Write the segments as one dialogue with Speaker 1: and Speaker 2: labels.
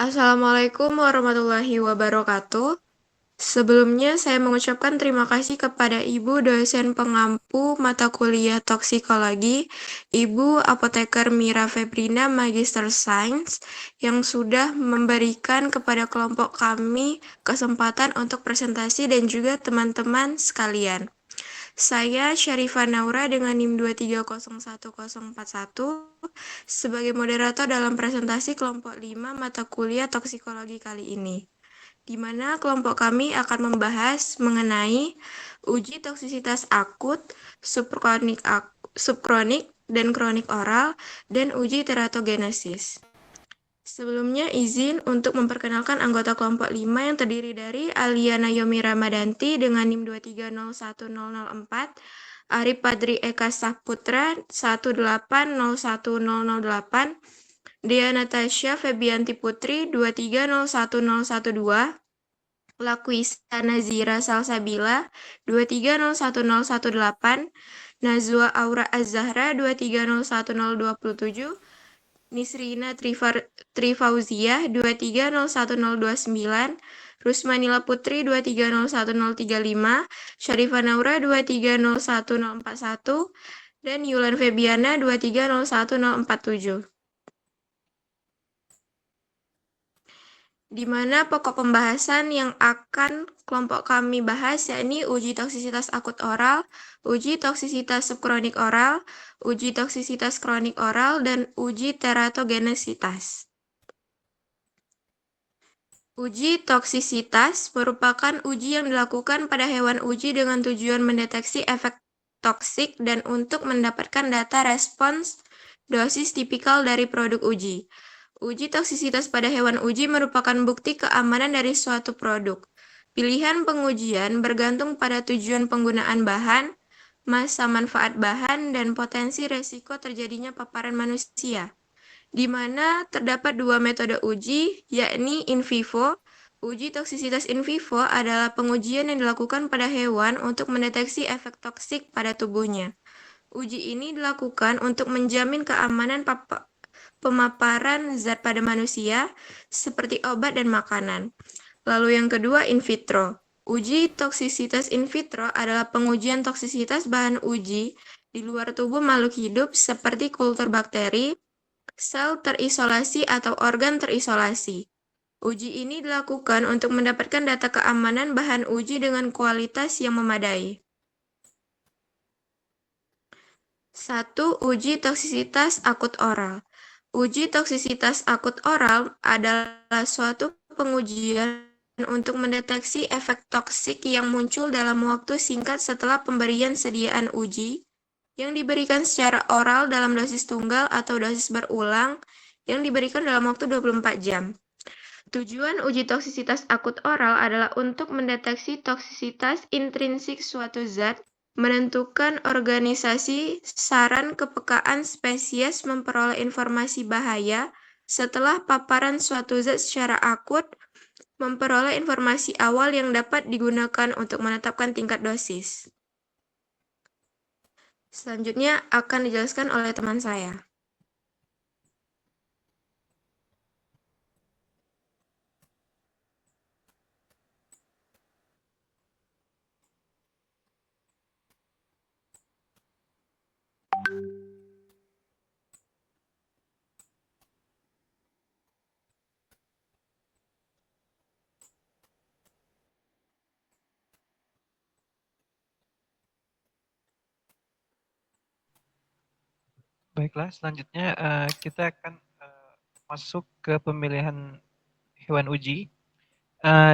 Speaker 1: Assalamualaikum warahmatullahi wabarakatuh. Sebelumnya saya mengucapkan terima kasih kepada Ibu dosen pengampu mata kuliah toksikologi, Ibu Apoteker Mira Febrina Magister Sains, yang sudah memberikan kepada kelompok kami kesempatan untuk presentasi dan juga teman-teman sekalian. Saya Syarifah Naura dengan NIM 2301041 sebagai moderator dalam presentasi kelompok 5 mata kuliah toksikologi kali ini, di mana kelompok kami akan membahas mengenai uji toksisitas akut, subkronik, dan kronik oral, dan uji teratogenesis. Sebelumnya izin untuk memperkenalkan anggota kelompok 5 yang terdiri dari Aliana Yomi Ramadanti dengan NIM 2301004, Arif Padri Eka Saputra 1801008, Dea Natasha Febianti Putri 2301012, Lakwisa Nazira Salsabila 2301018, Nazwa Aura Az-Zahra 2301027, Nisrina Trifauziah 2301029, Rusmanila Putri 2301035, Syarifah Naura 2301041, dan Yulan Febiana 2301047. Di mana pokok pembahasan yang akan kelompok kami bahas yakni uji toksisitas akut oral, uji toksisitas subkronik oral, uji toksisitas kronik oral, dan uji teratogenesitas. Uji toksisitas merupakan uji yang dilakukan pada hewan uji dengan tujuan mendeteksi efek toksik dan untuk mendapatkan data respons dosis tipikal dari produk uji. Uji toksisitas pada hewan uji merupakan bukti keamanan dari suatu produk. Pilihan pengujian bergantung pada tujuan penggunaan bahan, masa manfaat bahan, dan potensi resiko terjadinya paparan manusia, di mana terdapat dua metode uji, yakni in vivo. Uji toksisitas in vivo adalah pengujian yang dilakukan pada hewan untuk mendeteksi efek toksik pada tubuhnya. Uji ini dilakukan untuk menjamin keamanan pemaparan zat pada manusia, seperti obat dan makanan. Lalu yang kedua, in vitro. Uji toksisitas in vitro adalah pengujian toksisitas bahan uji di luar tubuh makhluk hidup seperti kultur bakteri, sel terisolasi atau organ terisolasi. Uji ini dilakukan untuk mendapatkan data keamanan bahan uji dengan kualitas yang memadai. 1. Uji toksisitas akut oral. Uji toksisitas akut oral adalah suatu pengujian untuk mendeteksi efek toksik yang muncul dalam waktu singkat setelah pemberian sediaan uji yang diberikan secara oral dalam dosis tunggal atau dosis berulang yang diberikan dalam waktu 24 jam. Tujuan uji toksisitas akut oral adalah untuk mendeteksi toksisitas intrinsik suatu zat, menentukan organisasi saran kepekaan spesies memperoleh informasi bahaya setelah paparan suatu zat secara akut, memperoleh informasi awal yang dapat digunakan untuk menetapkan tingkat dosis. Selanjutnya akan dijelaskan oleh teman saya.
Speaker 2: Baiklah, selanjutnya kita akan masuk ke pemilihan hewan uji.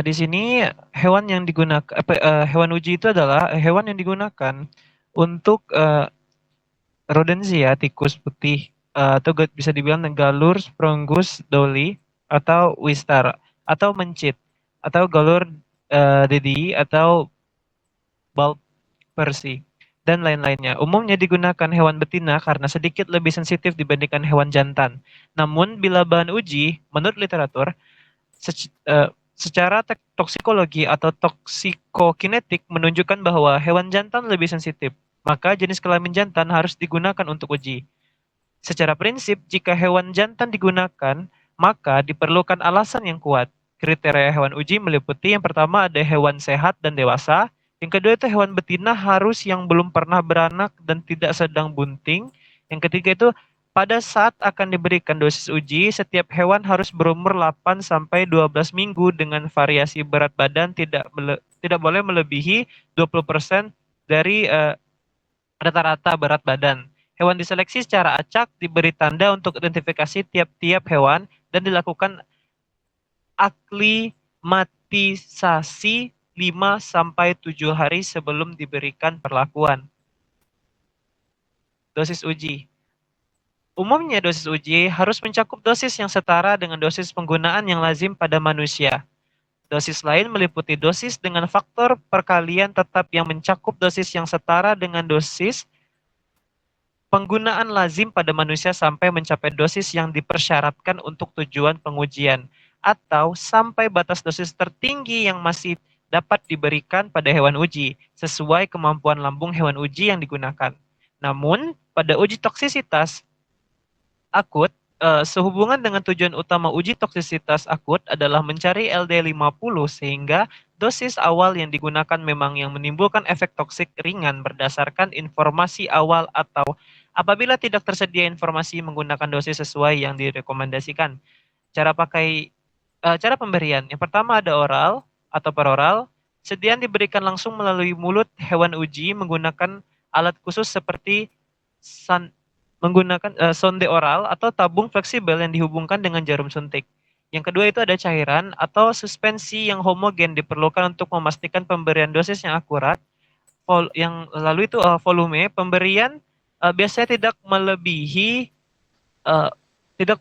Speaker 2: Di sini hewan yang digunakan hewan uji itu adalah hewan yang digunakan untuk rodensia, tikus putih, atau bisa dibilang galur, sprongus, doli, atau wistar, atau mencit, atau galur dedi, atau bulb persi, dan lain-lainnya. Umumnya digunakan hewan betina karena sedikit lebih sensitif dibandingkan hewan jantan. Namun, bila bahan uji, menurut literatur, secara toksikologi atau toksikokinetik menunjukkan bahwa hewan jantan lebih sensitif, maka jenis kelamin jantan harus digunakan untuk uji. Secara prinsip, jika hewan jantan digunakan, maka diperlukan alasan yang kuat. Kriteria hewan uji meliputi yang pertama ada hewan sehat dan dewasa, yang kedua itu hewan betina harus yang belum pernah beranak dan tidak sedang bunting, yang ketiga itu pada saat akan diberikan dosis uji, setiap hewan harus berumur 8 sampai 12 minggu dengan variasi berat badan tidak boleh melebihi 20% dari rata-rata berat badan. Hewan diseleksi secara acak, diberi tanda untuk identifikasi tiap-tiap hewan, dan dilakukan aklimatisasi 5 sampai 7 hari sebelum diberikan perlakuan. Dosis uji. Umumnya dosis uji harus mencakup dosis yang setara dengan dosis penggunaan yang lazim pada manusia. Dosis lain meliputi dosis dengan faktor perkalian tetap yang mencakup dosis yang setara dengan dosis penggunaan lazim pada manusia sampai mencapai dosis yang dipersyaratkan untuk tujuan pengujian, atau sampai batas dosis tertinggi yang masih dapat diberikan pada hewan uji, sesuai kemampuan lambung hewan uji yang digunakan. Namun, pada uji toksisitas akut, sehubungan dengan tujuan utama uji toksisitas akut adalah mencari LD50 sehingga dosis awal yang digunakan memang yang menimbulkan efek toksik ringan berdasarkan informasi awal atau apabila tidak tersedia informasi menggunakan dosis sesuai yang direkomendasikan. Cara pemberian. Yang pertama ada oral atau peroral. Sediaan diberikan langsung melalui mulut hewan uji menggunakan alat khusus seperti menggunakan sonde oral atau tabung fleksibel yang dihubungkan dengan jarum suntik. Yang kedua itu ada cairan atau suspensi yang homogen diperlukan untuk memastikan pemberian dosis yang akurat. Yang lalu itu volume pemberian biasanya tidak melebihi uh, tidak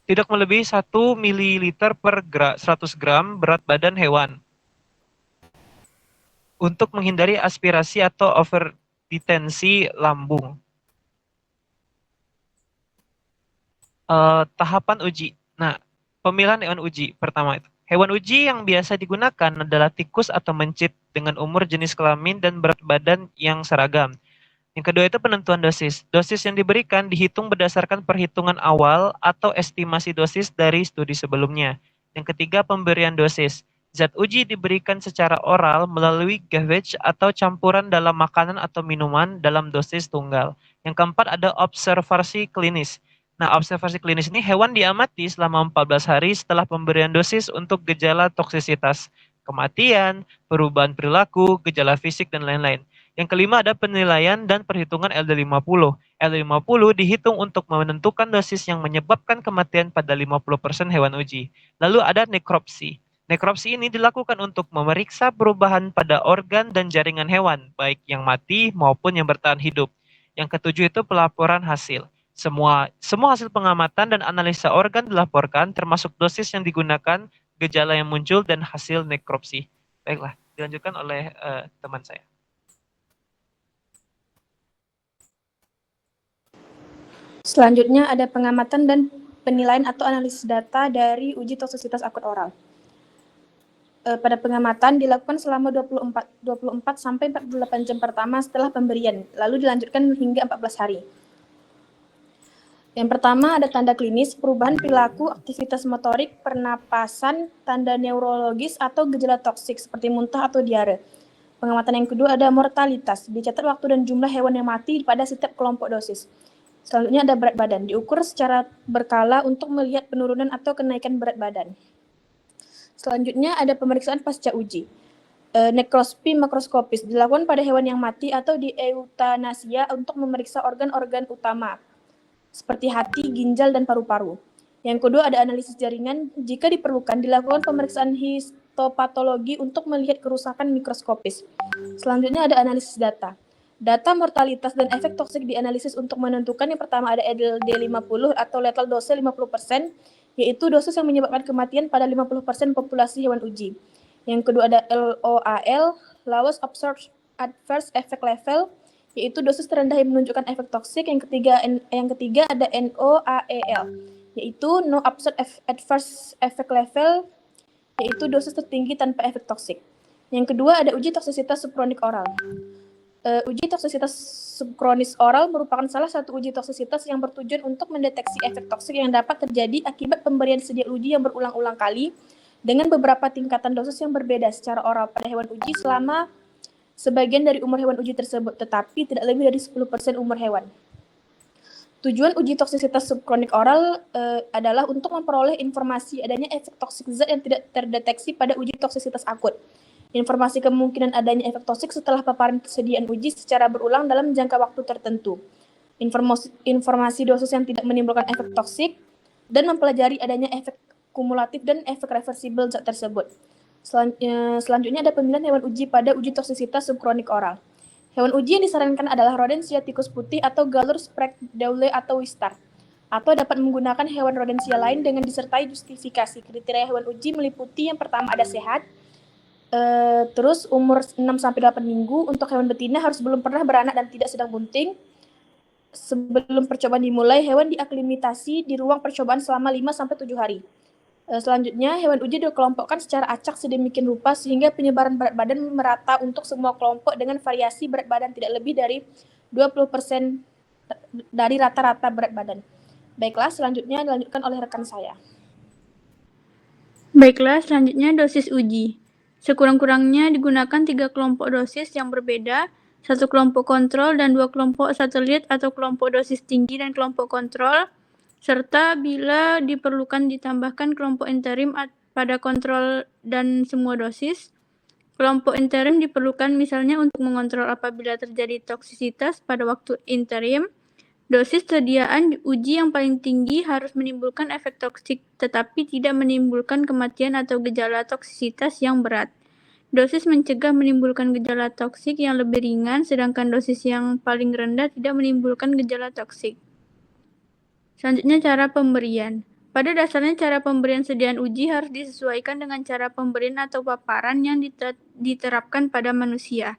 Speaker 2: tidak melebihi 1 ml per 100 gram berat badan hewan untuk menghindari aspirasi atau overditensi lambung. Tahapan uji. Nah, pemilihan hewan uji pertama itu. Hewan uji yang biasa digunakan adalah tikus atau mencit dengan umur, jenis kelamin, dan berat badan yang seragam. Yang kedua itu penentuan dosis. Dosis yang diberikan dihitung berdasarkan perhitungan awal atau estimasi dosis dari studi sebelumnya. Yang ketiga pemberian dosis. Zat uji diberikan secara oral melalui gavage atau campuran dalam makanan atau minuman dalam dosis tunggal. Yang keempat ada observasi klinis. Nah, observasi klinis ini hewan diamati selama 14 hari setelah pemberian dosis untuk gejala toksisitas, kematian, perubahan perilaku, gejala fisik, dan lain-lain. Yang kelima ada penilaian dan perhitungan LD50. LD50 dihitung untuk menentukan dosis yang menyebabkan kematian pada 50% hewan uji. Lalu ada nekropsi. Nekropsi ini dilakukan untuk memeriksa perubahan pada organ dan jaringan hewan, baik yang mati maupun yang bertahan hidup. Yang ketujuh itu pelaporan hasil. Semua hasil pengamatan dan analisa organ dilaporkan, termasuk dosis yang digunakan, gejala yang muncul, dan hasil nekropsi. Baiklah, dilanjutkan oleh teman saya.
Speaker 3: Selanjutnya ada pengamatan dan penilaian atau analisis data dari uji toksisitas akut oral. Pada pengamatan dilakukan selama 24 sampai 48 jam pertama setelah pemberian, lalu dilanjutkan hingga 14 hari. Yang pertama ada tanda klinis, perubahan perilaku, aktivitas motorik, pernapasan, tanda neurologis atau gejala toksik seperti muntah atau diare. Pengamatan yang kedua ada mortalitas, dicatat waktu dan jumlah hewan yang mati pada setiap kelompok dosis. Selanjutnya ada berat badan, diukur secara berkala untuk melihat penurunan atau kenaikan berat badan. Selanjutnya ada pemeriksaan pasca uji. Nekroski makroskopis dilakukan pada hewan yang mati atau di eutanasia untuk memeriksa organ-organ utama seperti hati, ginjal, dan paru-paru. Yang kedua ada analisis jaringan. Jika diperlukan, dilakukan pemeriksaan histopatologi untuk melihat kerusakan mikroskopis. Selanjutnya ada analisis data. Data mortalitas dan efek toksik dianalisis untuk menentukan yang pertama ada LD50 atau lethal dose 50%, yaitu dosis yang menyebabkan kematian pada 50% populasi hewan uji. Yang kedua ada LOAL, Lowest Observed Adverse Effect Level, yaitu dosis terendah yang menunjukkan efek toksik. Yang ketiga ada NOAEL, yaitu No Observed Adverse Effect Level, yaitu dosis tertinggi tanpa efek toksik. Yang kedua ada uji toksisitas subkronik oral. Uji toksisitas subkronis oral merupakan salah satu uji toksisitas yang bertujuan untuk mendeteksi efek toksik yang dapat terjadi akibat pemberian sedia uji yang berulang-ulang kali dengan beberapa tingkatan dosis yang berbeda secara oral pada hewan uji selama sebagian dari umur hewan uji tersebut, tetapi tidak lebih dari 10% umur hewan. Tujuan uji toksisitas subkronik oral adalah untuk memperoleh informasi adanya efek toksik zat yang tidak terdeteksi pada uji toksisitas akut. Informasi kemungkinan adanya efek toksik setelah paparan kesediaan uji secara berulang dalam jangka waktu tertentu. Informasi dosis yang tidak menimbulkan efek toksik dan mempelajari adanya efek kumulatif dan efek reversibel zat tersebut. Selanjutnya ada pemilihan hewan uji pada uji toksisitas subkronik oral. Hewan uji yang disarankan adalah rodensia tikus putih atau Galur sprague-dawley atau Wistar. Atau dapat menggunakan hewan rodensia lain dengan disertai justifikasi. Kriteria hewan uji meliputi yang pertama ada sehat, terus umur 6-8 minggu. Untuk hewan betina harus belum pernah beranak dan tidak sedang bunting. Sebelum percobaan dimulai, hewan diaklimatasi di ruang percobaan selama 5-7 hari. Selanjutnya, hewan uji dikelompokkan secara acak sedemikian rupa sehingga penyebaran berat badan merata untuk semua kelompok dengan variasi berat badan tidak lebih dari 20% dari rata-rata berat badan. Baiklah, selanjutnya dilanjutkan oleh rekan saya.
Speaker 4: Baiklah, selanjutnya dosis uji. Sekurang-kurangnya digunakan 3 kelompok dosis yang berbeda, 1 kelompok kontrol dan 2 kelompok satelit atau kelompok dosis tinggi dan kelompok kontrol, serta bila diperlukan ditambahkan kelompok interim pada kontrol dan semua dosis. Kelompok interim diperlukan misalnya untuk mengontrol apabila terjadi toksisitas pada waktu interim. Dosis sediaan uji yang paling tinggi harus menimbulkan efek toksik tetapi tidak menimbulkan kematian atau gejala toksisitas yang berat. Dosis mencegah menimbulkan gejala toksik yang lebih ringan, sedangkan dosis yang paling rendah tidak menimbulkan gejala toksik. Selanjutnya cara pemberian. Pada dasarnya cara pemberian sediaan uji harus disesuaikan dengan cara pemberian atau paparan yang diterapkan pada manusia.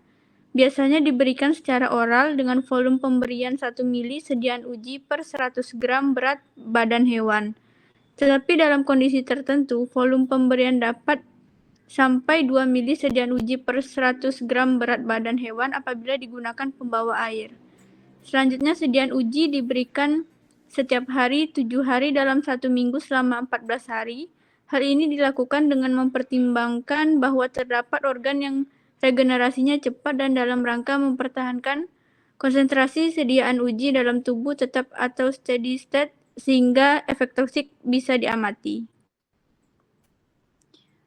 Speaker 4: Biasanya diberikan secara oral dengan volume pemberian 1 mili sediaan uji per 100 gram berat badan hewan. Tetapi dalam kondisi tertentu, volume pemberian dapat sampai 2 mili sediaan uji per 100 gram berat badan hewan apabila digunakan pembawa air. Selanjutnya sediaan uji diberikan setiap hari 7 hari dalam 1 minggu selama 14 hari. Hal ini dilakukan dengan mempertimbangkan bahwa terdapat organ yang regenerasinya cepat dan dalam rangka mempertahankan konsentrasi sediaan uji dalam tubuh tetap atau steady state sehingga efek toksik bisa diamati.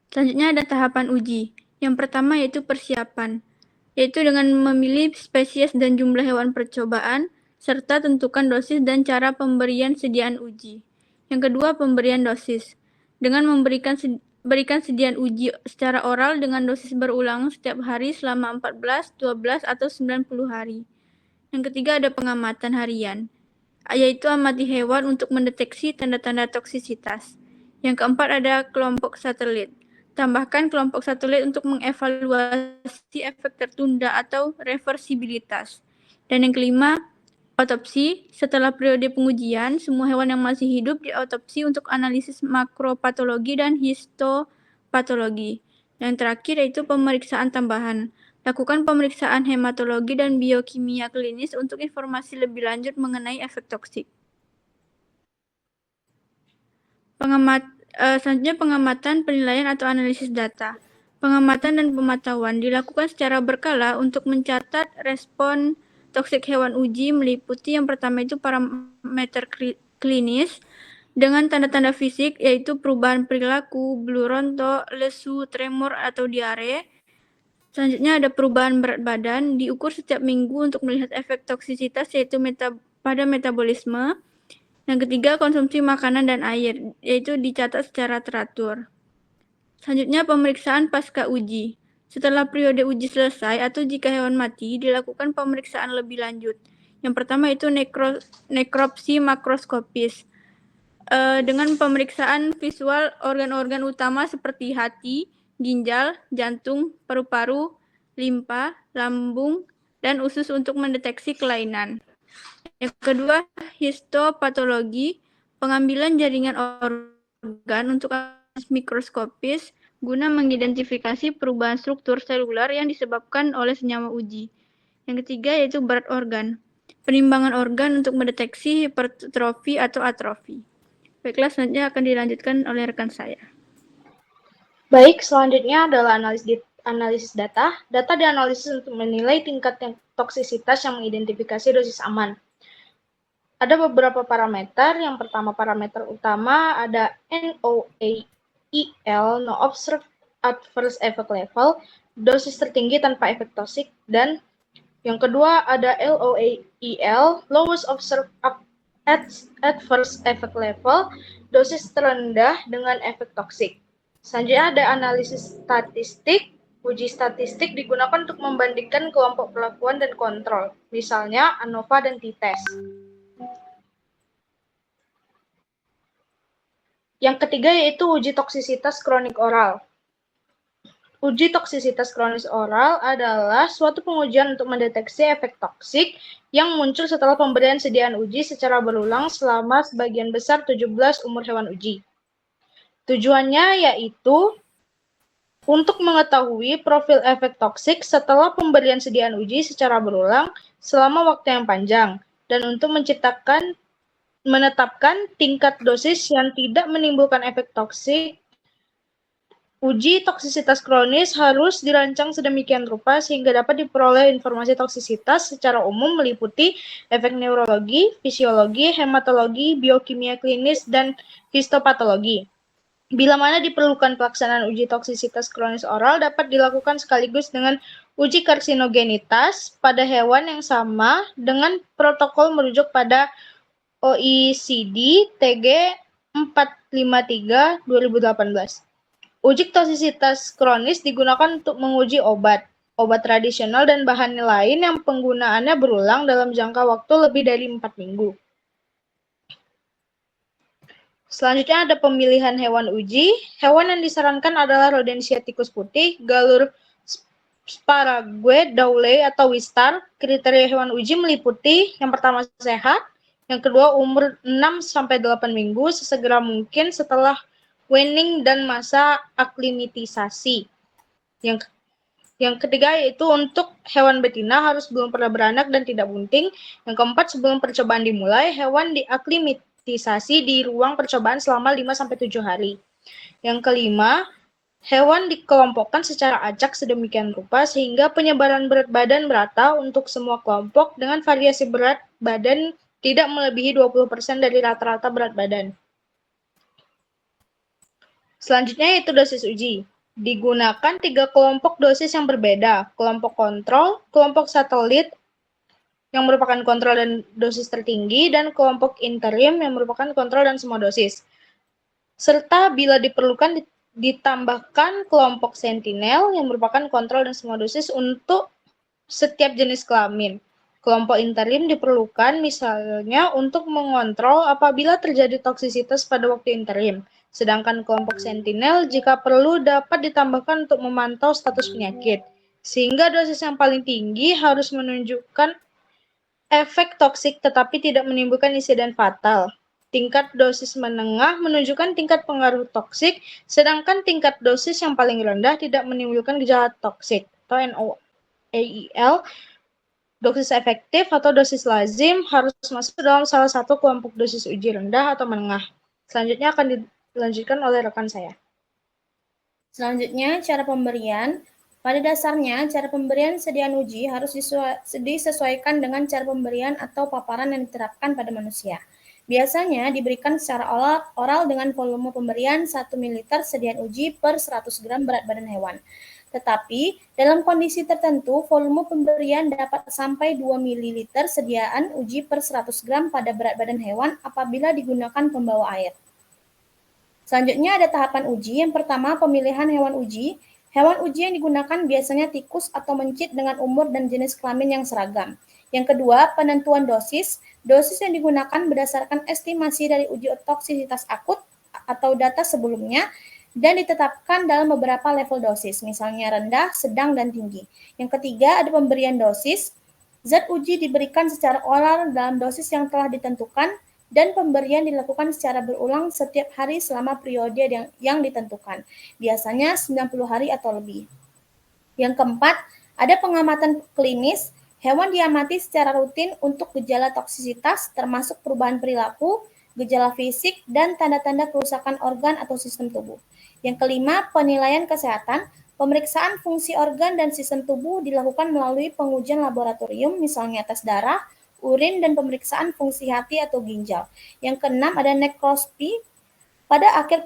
Speaker 4: Selanjutnya ada tahapan uji. Yang pertama yaitu persiapan, yaitu dengan memilih spesies dan jumlah hewan percobaan, serta tentukan dosis dan cara pemberian sediaan uji. Yang kedua, pemberian dosis. Dengan berikan sediaan uji secara oral dengan dosis berulang setiap hari selama 14, 12, atau 90 hari. Yang ketiga ada pengamatan harian, yaitu amati hewan untuk mendeteksi tanda-tanda toksisitas. Yang keempat ada kelompok satelit. Tambahkan kelompok satelit untuk mengevaluasi efek tertunda atau reversibilitas. Dan yang kelima, otopsi. Setelah periode pengujian, semua hewan yang masih hidup diotopsi untuk analisis makropatologi dan histopatologi. Yang terakhir yaitu pemeriksaan tambahan. Lakukan pemeriksaan hematologi dan biokimia klinis untuk informasi lebih lanjut mengenai efek toksik. Selanjutnya pengamatan, penilaian atau analisis data. Pengamatan dan pemantauan dilakukan secara berkala untuk mencatat respon toksik hewan uji meliputi yang pertama itu parameter klinis dengan tanda-tanda fisik yaitu perubahan perilaku, bulu rontok, lesu, tremor atau diare. Selanjutnya ada perubahan berat badan diukur setiap minggu untuk melihat efek toksisitas yaitu pada metabolisme. Yang ketiga konsumsi makanan dan air yaitu dicatat secara teratur. Selanjutnya pemeriksaan pasca uji. Setelah periode uji selesai atau jika hewan mati, dilakukan pemeriksaan lebih lanjut. Yang pertama itu nekropsi makroskopis. Dengan pemeriksaan visual organ-organ utama seperti hati, ginjal, jantung, paru-paru, limpa, lambung, dan usus untuk mendeteksi kelainan. Yang kedua, histopatologi, pengambilan jaringan organ untuk mikroskopis guna mengidentifikasi perubahan struktur seluler yang disebabkan oleh senyawa uji. Yang ketiga yaitu berat organ. Penimbangan organ untuk mendeteksi hipertrofi atau atrofi. Baiklah, selanjutnya akan dilanjutkan oleh rekan saya.
Speaker 3: Baik, selanjutnya adalah analisis data. Data dianalisis untuk menilai tingkat toksisitas yang mengidentifikasi dosis aman. Ada beberapa parameter. Yang pertama, parameter utama ada NOAEL, no observed adverse effect level, dosis tertinggi tanpa efek toksik, dan yang kedua ada LOAEL, lowest observed adverse effect level, dosis terendah dengan efek toksik. Selanjutnya ada analisis statistik. Uji statistik digunakan untuk membandingkan kelompok perlakuan dan kontrol, misalnya ANOVA dan t-test. Yang ketiga yaitu uji toksisitas kronik oral. Uji toksisitas kronis oral adalah suatu pengujian untuk mendeteksi efek toksik yang muncul setelah pemberian sediaan uji secara berulang selama sebagian besar 17 umur hewan uji. Tujuannya yaitu untuk mengetahui profil efek toksik setelah pemberian sediaan uji secara berulang selama waktu yang panjang, dan untuk menetapkan tingkat dosis yang tidak menimbulkan efek toksik. Uji toksisitas kronis harus dirancang sedemikian rupa sehingga dapat diperoleh informasi toksisitas secara umum meliputi efek neurologi, fisiologi, hematologi, biokimia klinis, dan histopatologi. Bila mana diperlukan pelaksanaan uji toksisitas kronis oral dapat dilakukan sekaligus dengan uji karsinogenitas pada hewan yang sama dengan protokol merujuk pada OECD TG 453 2018. Uji toksisitas kronis digunakan untuk menguji obat tradisional dan bahan lain yang penggunaannya berulang dalam jangka waktu lebih dari 4 minggu. Selanjutnya ada pemilihan hewan uji. Hewan yang disarankan adalah Rodentia tikus putih, Galur Sparague, Dowley, atau Wistar. Kriteria hewan uji meliputi yang pertama sehat, yang kedua umur 6-8 minggu sesegera mungkin setelah weaning dan masa aklimatisasi. Yang ketiga yaitu untuk hewan betina harus belum pernah beranak dan tidak bunting. Yang keempat, sebelum percobaan dimulai, hewan diaklimatisasi di ruang percobaan selama 5-7 hari. Yang kelima, hewan dikelompokkan secara acak sedemikian rupa sehingga penyebaran berat badan merata untuk semua kelompok dengan variasi berat badan tidak melebihi 20% dari rata-rata berat badan. Selanjutnya yaitu dosis uji. Digunakan 3 kelompok dosis yang berbeda, kelompok kontrol, kelompok satelit yang merupakan kontrol dan dosis tertinggi, dan kelompok interim yang merupakan kontrol dan semua dosis. Serta bila diperlukan ditambahkan kelompok sentinel yang merupakan kontrol dan semua dosis untuk setiap jenis kelamin. Kelompok interim diperlukan misalnya untuk mengontrol apabila terjadi toksisitas pada waktu interim. Sedangkan kelompok sentinel jika perlu dapat ditambahkan untuk memantau status penyakit. Sehingga dosis yang paling tinggi harus menunjukkan efek toksik tetapi tidak menimbulkan insiden fatal. Tingkat dosis menengah menunjukkan tingkat pengaruh toksik, sedangkan tingkat dosis yang paling rendah tidak menimbulkan gejala toksik atau NOAEL. Dosis efektif atau dosis lazim harus masuk dalam salah satu kelompok dosis uji rendah atau menengah. Selanjutnya akan dilanjutkan oleh rekan saya.
Speaker 5: Selanjutnya, cara pemberian. Pada dasarnya, cara pemberian sediaan uji harus disesuaikan dengan cara pemberian atau paparan yang diterapkan pada manusia. Biasanya diberikan secara oral dengan volume pemberian 1 ml sediaan uji per 100 gram berat badan hewan. Tetapi, dalam kondisi tertentu, volume pemberian dapat sampai 2 ml sediaan uji per 100 gram pada berat badan hewan apabila digunakan pembawa air. Selanjutnya ada tahapan uji. Yang pertama, pemilihan hewan uji. Hewan uji yang digunakan biasanya tikus atau mencit dengan umur dan jenis kelamin yang seragam. Yang kedua, penentuan dosis. Dosis yang digunakan berdasarkan estimasi dari uji toksisitas akut atau data sebelumnya dan ditetapkan dalam beberapa level dosis, misalnya rendah, sedang, dan tinggi. Yang ketiga, ada pemberian dosis. Zat uji diberikan secara oral dalam dosis yang telah ditentukan dan pemberian dilakukan secara berulang setiap hari selama periode yang ditentukan, biasanya 90 hari atau lebih. Yang keempat, ada pengamatan klinis. Hewan diamati secara rutin untuk gejala toksisitas termasuk perubahan perilaku, gejala fisik, dan tanda-tanda kerusakan organ atau sistem tubuh. Yang kelima, penilaian kesehatan. Pemeriksaan fungsi organ dan sistem tubuh dilakukan melalui pengujian laboratorium, misalnya tes darah, urin, dan pemeriksaan fungsi hati atau ginjal. Yang keenam, ada nekrospsi. Pada akhir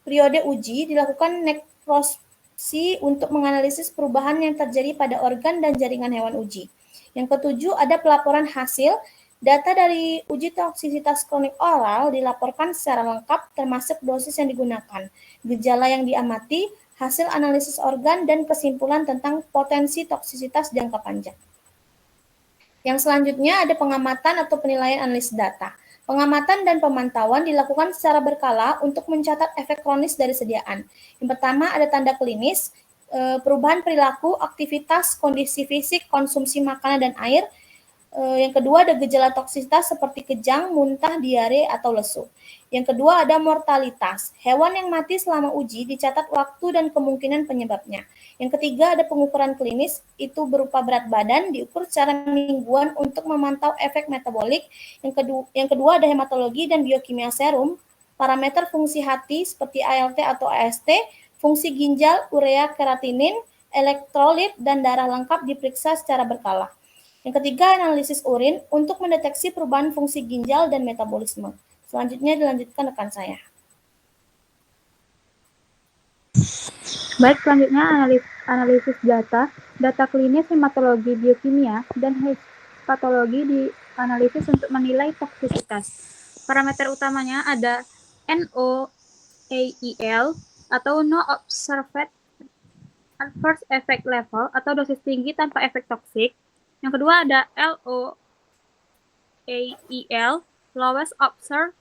Speaker 5: periode uji, dilakukan nekropsi untuk menganalisis perubahan yang terjadi pada organ dan jaringan hewan uji. Yang ketujuh, ada pelaporan hasil. Data dari uji toksisitas kronik oral dilaporkan secara lengkap termasuk dosis yang digunakan, gejala yang diamati, hasil analisis organ, dan kesimpulan tentang potensi toksisitas jangka panjang. Yang selanjutnya ada pengamatan atau penilaian analisis data. Pengamatan dan pemantauan dilakukan secara berkala untuk mencatat efek kronis dari sediaan. Yang pertama ada tanda klinis, perubahan perilaku, aktivitas, kondisi fisik, konsumsi makanan dan air. Yang kedua ada gejala toksisitas seperti kejang, muntah, diare, atau lesu. Yang kedua ada mortalitas. Hewan yang mati selama uji dicatat waktu dan kemungkinan penyebabnya. Yang ketiga ada pengukuran klinis, itu berupa berat badan, diukur secara mingguan untuk memantau efek metabolik. Yang kedua ada hematologi dan biokimia serum, parameter fungsi hati seperti ALT atau AST, fungsi ginjal, urea, keratinin, elektrolit, dan darah lengkap diperiksa secara berkala. Yang ketiga, analisis urin untuk mendeteksi perubahan fungsi ginjal dan metabolisme. Selanjutnya dilanjutkan rekan saya.
Speaker 4: Baik, selanjutnya analisis data klinis, hematologi, biokimia, dan histopatologi dianalisis untuk menilai toksisitas. Parameter utamanya ada NOAEL atau No Observed Adverse Effect Level atau dosis tinggi tanpa efek toksik. Yang kedua ada LOAEL, Lowest Observed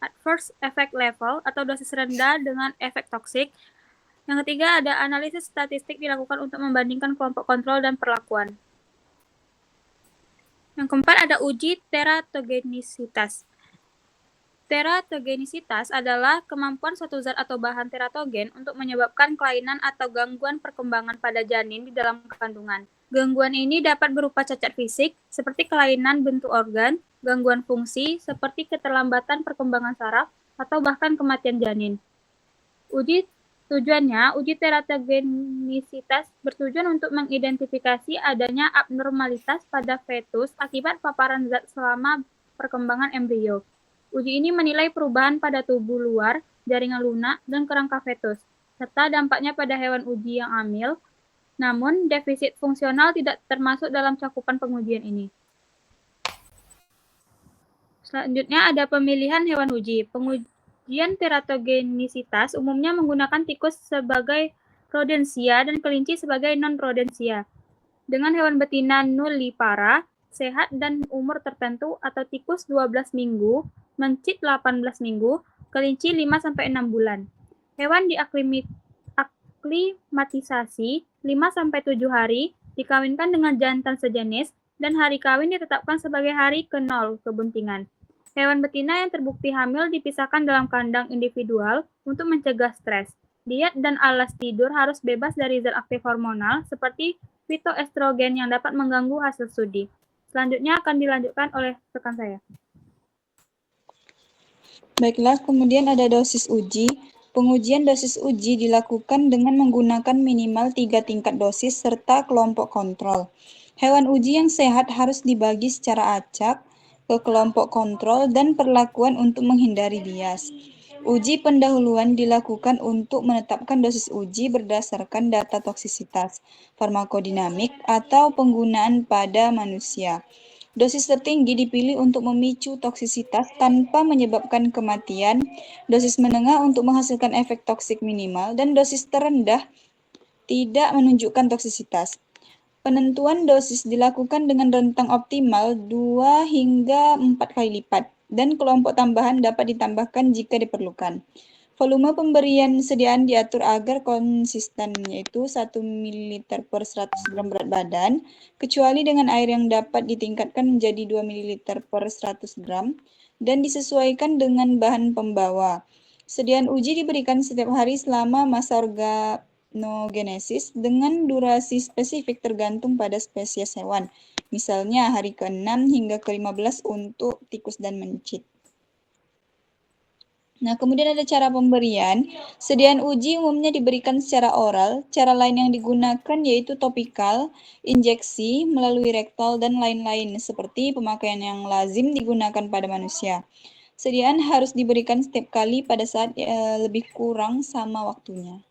Speaker 4: Adverse Effect Level atau dosis rendah dengan efek toksik. Yang ketiga ada analisis statistik dilakukan untuk membandingkan kelompok kontrol dan perlakuan. Yang keempat ada uji teratogenisitas. Teratogenisitas adalah kemampuan suatu zat atau bahan teratogen untuk menyebabkan kelainan atau gangguan perkembangan pada janin di dalam kandungan. Gangguan ini dapat berupa cacat fisik, seperti kelainan bentuk organ, gangguan fungsi, seperti keterlambatan perkembangan saraf, atau bahkan kematian janin. Tujuannya, uji teratogenisitas bertujuan untuk mengidentifikasi adanya abnormalitas pada fetus akibat paparan zat selama perkembangan embrio. Uji ini menilai perubahan pada tubuh luar, jaringan lunak, dan kerangka fetus, serta dampaknya pada hewan uji yang hamil. Namun, defisit fungsional tidak termasuk dalam cakupan pengujian ini. Selanjutnya ada pemilihan hewan uji. Pengujian teratogenisitas umumnya menggunakan tikus sebagai rodensia dan kelinci sebagai non-rodensia. Dengan hewan betina nullipara, sehat dan umur tertentu atau tikus 12 minggu, mencit 18 minggu, kelinci 5-6 bulan. Hewan diaklimatisasi 5-7 hari, dikawinkan dengan jantan sejenis, dan hari kawin ditetapkan sebagai hari ke-0 kebuntingan. Hewan betina yang terbukti hamil dipisahkan dalam kandang individual untuk mencegah stres. Diet dan alas tidur harus bebas dari zat aktif hormonal seperti fitoestrogen yang dapat mengganggu hasil studi. Selanjutnya akan dilanjutkan oleh rekan saya.
Speaker 6: Baiklah, kemudian ada dosis uji. Pengujian dosis uji dilakukan dengan menggunakan minimal 3 tingkat dosis serta kelompok kontrol. Hewan uji yang sehat harus dibagi secara acak ke kelompok kontrol dan perlakuan untuk menghindari bias. Uji pendahuluan dilakukan untuk menetapkan dosis uji berdasarkan data toksisitas, farmakodinamik, atau penggunaan pada manusia. Dosis tertinggi dipilih untuk memicu toksisitas tanpa menyebabkan kematian, dosis menengah untuk menghasilkan efek toksik minimal, dan dosis terendah tidak menunjukkan toksisitas. Penentuan dosis dilakukan dengan rentang optimal 2 hingga 4 kali lipat, dan kelompok tambahan dapat ditambahkan jika diperlukan. Volume pemberian sediaan diatur agar konsisten, yaitu 1 ml per 100 gram berat badan, kecuali dengan air yang dapat ditingkatkan menjadi 2 ml per 100 gram, dan disesuaikan dengan bahan pembawa. Sediaan uji diberikan setiap hari selama masa parthenogenesis dengan durasi spesifik tergantung pada spesies hewan. Misalnya hari ke-6 hingga ke-15 untuk tikus dan mencit. Nah, kemudian ada cara pemberian. Sediaan uji umumnya diberikan secara oral. Cara lain yang digunakan yaitu topikal, injeksi, melalui rektal, dan lain-lain, seperti pemakaian yang lazim digunakan pada manusia. Sediaan harus diberikan setiap kali pada saat lebih kurang sama waktunya.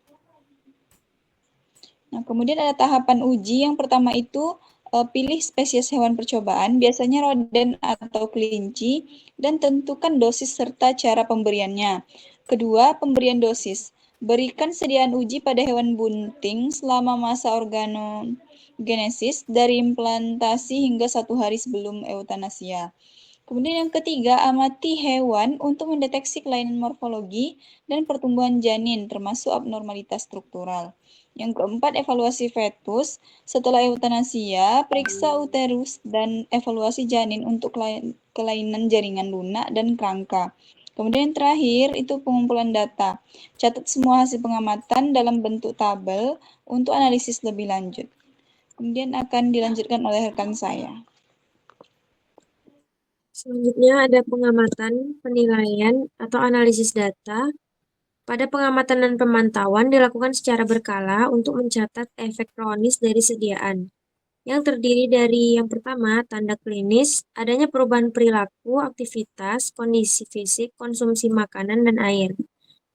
Speaker 6: Nah, kemudian ada tahapan uji. Yang pertama itu pilih spesies hewan percobaan, biasanya rodent atau kelinci, dan tentukan dosis serta cara pemberiannya. Kedua, pemberian dosis. Berikan sediaan uji pada hewan bunting selama masa organogenesis dari implantasi hingga 1 hari sebelum eutanasia. Kemudian yang ketiga, amati hewan untuk mendeteksi kelainan morfologi dan pertumbuhan janin, termasuk abnormalitas struktural. Yang keempat, evaluasi fetus. Setelah eutanasia, periksa uterus dan evaluasi janin untuk kelainan jaringan lunak dan kerangka. Kemudian yang terakhir, itu pengumpulan data. Catat semua hasil pengamatan dalam bentuk tabel untuk analisis lebih lanjut. Kemudian akan dilanjutkan oleh rekan saya.
Speaker 1: Selanjutnya ada pengamatan, penilaian, atau analisis data. Pada pengamatan dan pemantauan dilakukan secara berkala untuk mencatat efek kronis dari sediaan, yang terdiri dari yang pertama, tanda klinis, adanya perubahan perilaku, aktivitas, kondisi fisik, konsumsi makanan, dan air.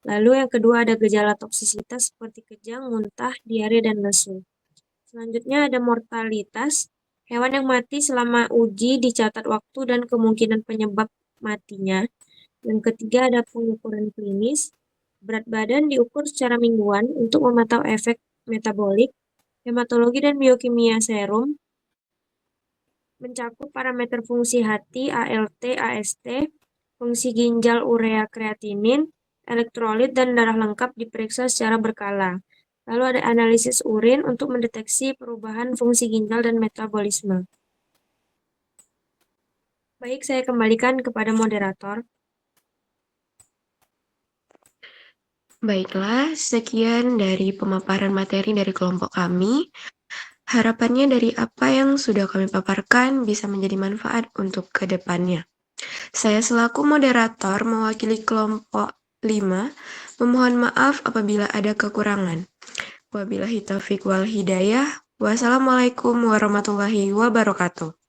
Speaker 1: Lalu yang kedua ada gejala toksisitas seperti kejang, muntah, diare, dan lesu. Selanjutnya ada mortalitas, hewan yang mati selama uji dicatat waktu dan kemungkinan penyebab matinya. Yang ketiga ada pengukuran klinis, berat badan diukur secara mingguan untuk memantau efek metabolik, hematologi dan biokimia serum, mencakup parameter fungsi hati, ALT, AST, fungsi ginjal, urea, kreatinin, elektrolit, dan darah lengkap diperiksa secara berkala. Lalu ada analisis urin untuk mendeteksi perubahan fungsi ginjal dan metabolisme. Baik, saya kembalikan kepada moderator. Baiklah, sekian dari pemaparan materi dari kelompok kami. Harapannya dari apa yang sudah kami paparkan bisa menjadi manfaat untuk ke depannya. Saya selaku moderator mewakili kelompok 5, memohon maaf apabila ada kekurangan. Wabillahi taufiq wal hidayah. Wassalamualaikum warahmatullahi wabarakatuh.